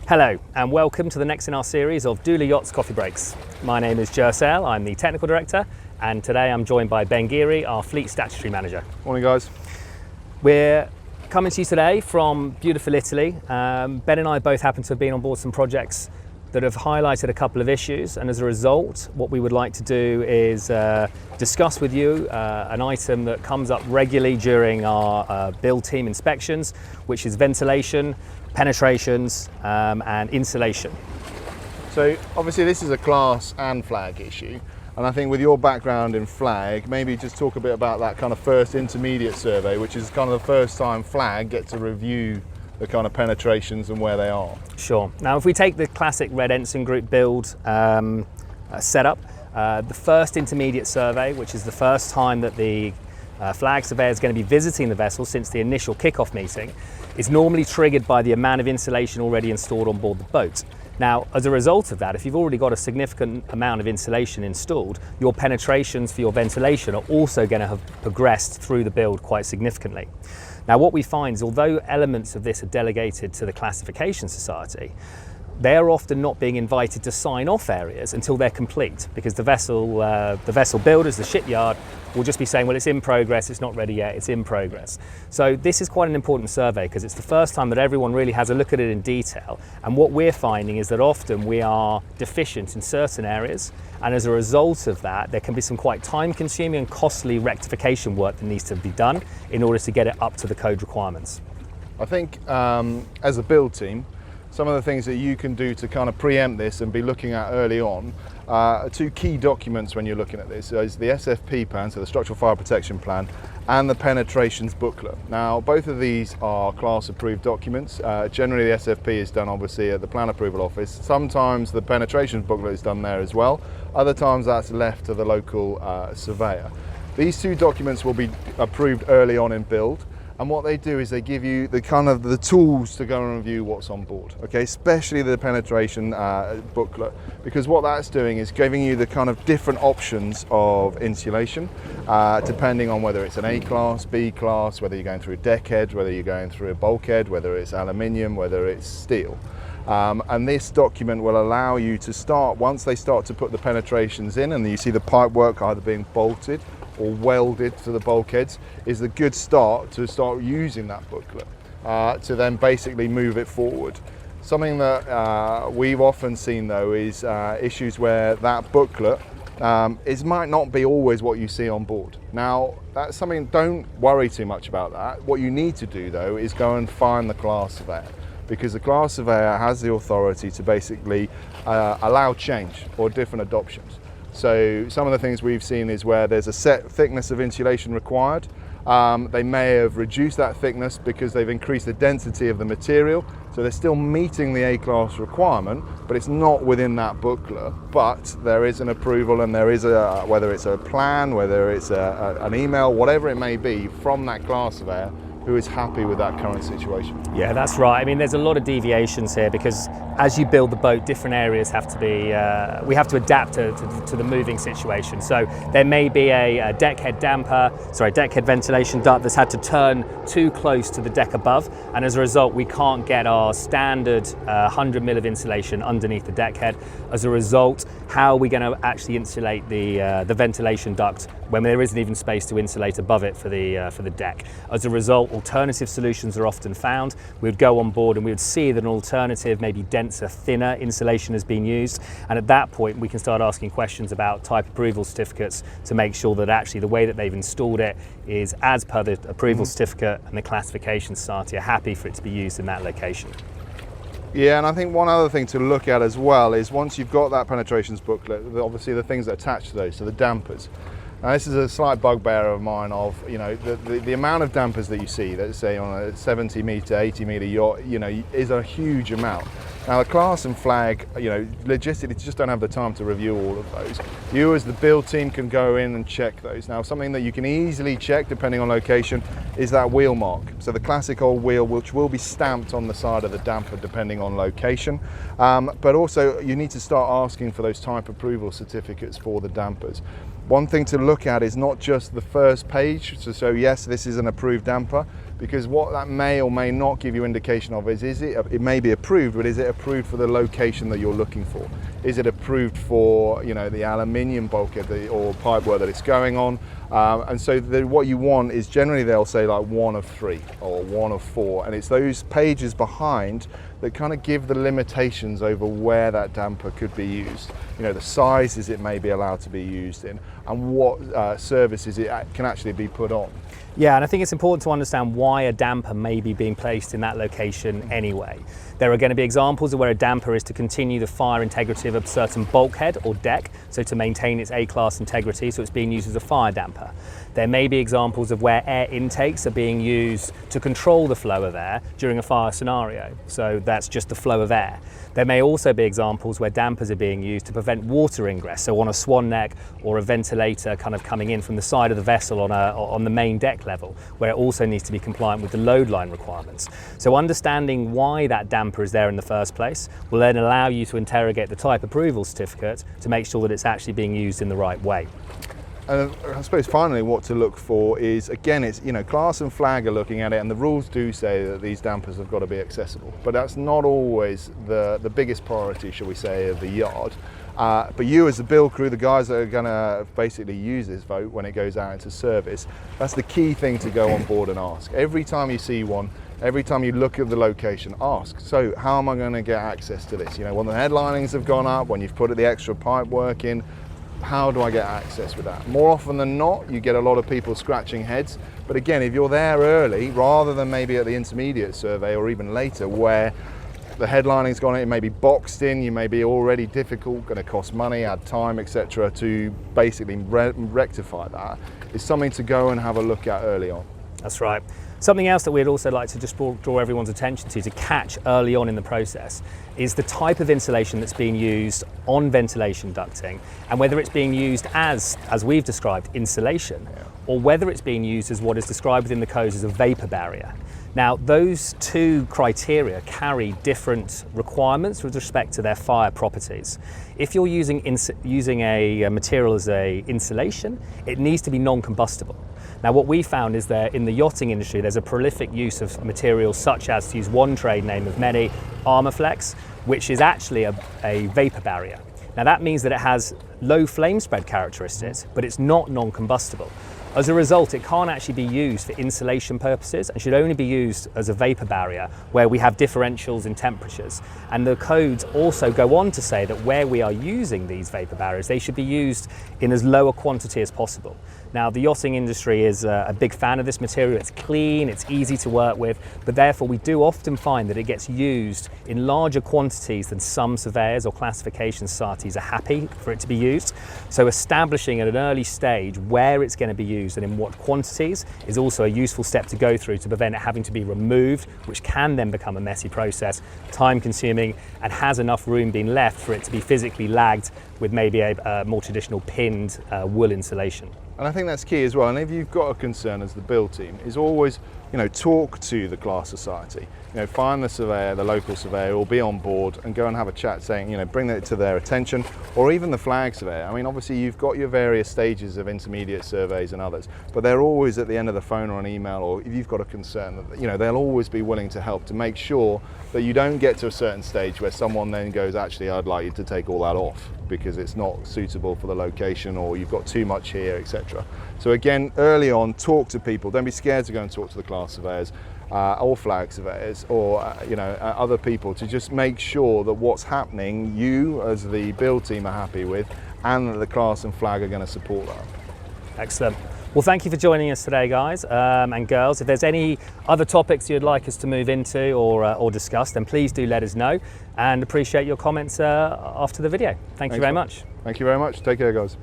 Hello and welcome to the next in our series of Döhle Yachts Coffee Breaks. My name is Döhle, I'm the Technical Director, and today I'm joined by Ben Geary, our Fleet Statutory Manager. Morning guys. We're coming to you today from beautiful Italy. Ben and I both happen to have been on board some projects that have highlighted a couple of issues, and as a result what we would like to do is discuss with you an item that comes up regularly during our build team inspections, which is ventilation, penetrations and insulation. So obviously this is a class and flag issue, and I think with your background in flag, maybe just talk a bit about that kind of first intermediate survey, which is kind of the first time flag get to review the kind of penetrations and where they are. Sure. Now if we take the classic Red Ensign Group build setup, the first intermediate survey, which is the first time that the flag surveyor is going to be visiting the vessel since the initial kick-off meeting, is normally triggered by the amount of insulation already installed on board the boat. Now, as a result of that, if you've already got a significant amount of insulation installed, your penetrations for your ventilation are also going to have progressed through the build quite significantly. Now, what we find is although elements of this are delegated to the Classification Society, they are often not being invited to sign off areas until they're complete, because the vessel builders, the shipyard, will just be saying, well, it's in progress, it's not ready yet, it's in progress. So this is quite an important survey because it's the first time that everyone really has a look at it in detail, and what we're finding is that often we are deficient in certain areas, and as a result of that there can be some quite time-consuming and costly rectification work that needs to be done in order to get it up to the code requirements. I think as a build team, some of the things that you can do to kind of preempt this and be looking at early on are two key documents when you're looking at this. Is the SFP plan, so the Structural Fire Protection Plan, and the Penetrations Booklet. Now, both of these are class approved documents. Generally the SFP is done obviously at the Plan Approval Office. Sometimes the Penetrations Booklet is done there as well. Other times that's left to the local surveyor. These two documents will be approved early on in build. And what they do is they give you the kind of the tools to go and review what's on board, okay? Especially the penetration booklet, because what that's doing is giving you the kind of different options of insulation, depending on whether it's an A class, B class, whether you're going through a deckhead, whether you're going through a bulkhead, whether it's aluminium, whether it's steel. And this document will allow you to start, once they start to put the penetrations in and you see the pipe work either being bolted or welded to the bulkheads, is a good start to start using that booklet to then basically move it forward. Something that we've often seen though is issues where that booklet might not be always what you see on board. Now that's something, don't worry too much about that. What you need to do though is go and find the class surveyor, because the class surveyor has the authority to basically allow change or different adoptions. So some of the things we've seen is where there's a set thickness of insulation required. They may have reduced that thickness because they've increased the density of the material. So they're still meeting the A-class requirement, but it's not within that booklet. But there is an approval, and there is whether it's a plan, whether it's an email, whatever it may be, from that class surveyor who is happy with that current situation. Yeah, that's right. I mean, there's a lot of deviations here because as you build the boat, different areas have to be, we have to adapt to the moving situation. So there may be a deckhead ventilation duct that's had to turn too close to the deck above, and as a result we can't get our standard 100 mil of insulation underneath the deckhead. As a result, how are we going to actually insulate the ventilation duct when there isn't even space to insulate above it for the deck? As a result, alternative solutions are often found. We would go on board and we would see that an alternative, maybe denser, thinner insulation has been used, and at that point we can start asking questions about type approval certificates to make sure that actually the way that they've installed it is as per the approval certificate, and the Classification Society are happy for it to be used in that location. Yeah, and I think one other thing to look at as well is once you've got that penetrations booklet, obviously the things that attach to those, so the dampers. Now this is a slight bugbear of mine of, you know, the amount of dampers that you see, let's say on a 70 metre, 80 metre yacht, you know, is a huge amount. Now the class and flag, you know, logistically just don't have the time to review all of those. You as the build team can go in and check those. Now something that you can easily check depending on location is that wheel mark. So the classic old wheel, which will be stamped on the side of the damper depending on location. But also you need to start asking for those type approval certificates for the dampers. One thing to look at is not just the first page, so yes, this is an approved damper, because what that may or may not give you indication of is it may be approved, but is it approved for the location that you're looking for? Is it approved for, you know, the aluminium bulkhead or pipework that it's going on? And so what you want is, generally they'll say like 1 of 3 or 1 of 4, and it's those pages behind that kind of give the limitations over where that damper could be used. You know, the sizes it may be allowed to be used in, and what services it can actually be put on. Yeah, and I think it's important to understand why a damper may be being placed in that location anyway. There are going to be examples of where a damper is to continue the fire integrity of a certain bulkhead or deck, so to maintain its A-class integrity, so it's being used as a fire damper. There may be examples of where air intakes are being used to control the flow of air during a fire scenario, so that's just the flow of air. There may also be examples where dampers are being used to prevent water ingress, so on a swan neck or a ventilator kind of coming in from the side of the vessel on the main deck level, where it also needs to be compliant with the load line requirements. So understanding why that damper is there in the first place will then allow you to interrogate the type approval certificate to make sure that it's actually being used in the right way. And I suppose finally what to look for is, again, it's, you know, class and flag are looking at it, and the rules do say that these dampers have got to be accessible, but that's not always the biggest priority, shall we say, of the yard. But you as the build crew, the guys that are going to basically use this boat when it goes out into service, that's the key thing to go on board and ask. Every time you see one, every time you look at the location, ask, so how am I going to get access to this? You know, when the headlinings have gone up, when you've put the extra pipe work in, how do I get access with that? More often than not, you get a lot of people scratching heads. But again, if you're there early, rather than maybe at the intermediate survey or even later, where the headlining's gone in, it may be boxed in, you may be already difficult, going to cost money, add time, etc., to basically rectify that, is something to go and have a look at early on. That's right. Something else that we'd also like to just draw everyone's attention to catch early on in the process is the type of insulation that's being used on ventilation ducting, and whether it's being used as we've described, insulation, or whether it's being used as what is described within the codes as a vapor barrier. Now, those two criteria carry different requirements with respect to their fire properties. If you're using a material as a insulation, it needs to be non-combustible. Now, what we found is that in the yachting industry, there's a prolific use of materials such as, to use one trade name of many, Armorflex, which is actually a vapor barrier. Now, that means that it has low flame spread characteristics, but it's not non-combustible. As a result, it can't actually be used for insulation purposes and should only be used as a vapor barrier where we have differentials in temperatures. And the codes also go on to say that where we are using these vapor barriers, they should be used in as low a quantity as possible. Now, the yachting industry is a big fan of this material. It's clean, it's easy to work with, but therefore we do often find that it gets used in larger quantities than some surveyors or classification societies are happy for it to be used. So establishing at an early stage where it's going to be used and in what quantities is also a useful step to go through to prevent it having to be removed, which can then become a messy process, time consuming, and has enough room being left for it to be physically lagged with maybe a more traditional pinned wool insulation. And I think that's key as well. And if you've got a concern as the build team, is always, you know, talk to the class society. You know, find the surveyor, the local surveyor, or be on board and go and have a chat, saying, you know, bring that to their attention, or even the flag surveyor. I mean, obviously you've got your various stages of intermediate surveys and others, but they're always at the end of the phone or an email, or if you've got a concern, you know, they'll always be willing to help to make sure that you don't get to a certain stage where someone then goes, actually, I'd like you to take all that off because it's not suitable for the location, or you've got too much here, etc. So again, early on, talk to people. Don't be scared to go and talk to the class surveyors or flag surveyors, or other people, to just make sure that what's happening, you as the build team are happy with, and that the class and flag are going to support that. Excellent. Well, thank you for joining us today, guys and girls. If there's any other topics you'd like us to move into or discuss, then please do let us know, and appreciate your comments after the video. Thanks you very much. Thank you very much. Take care, guys.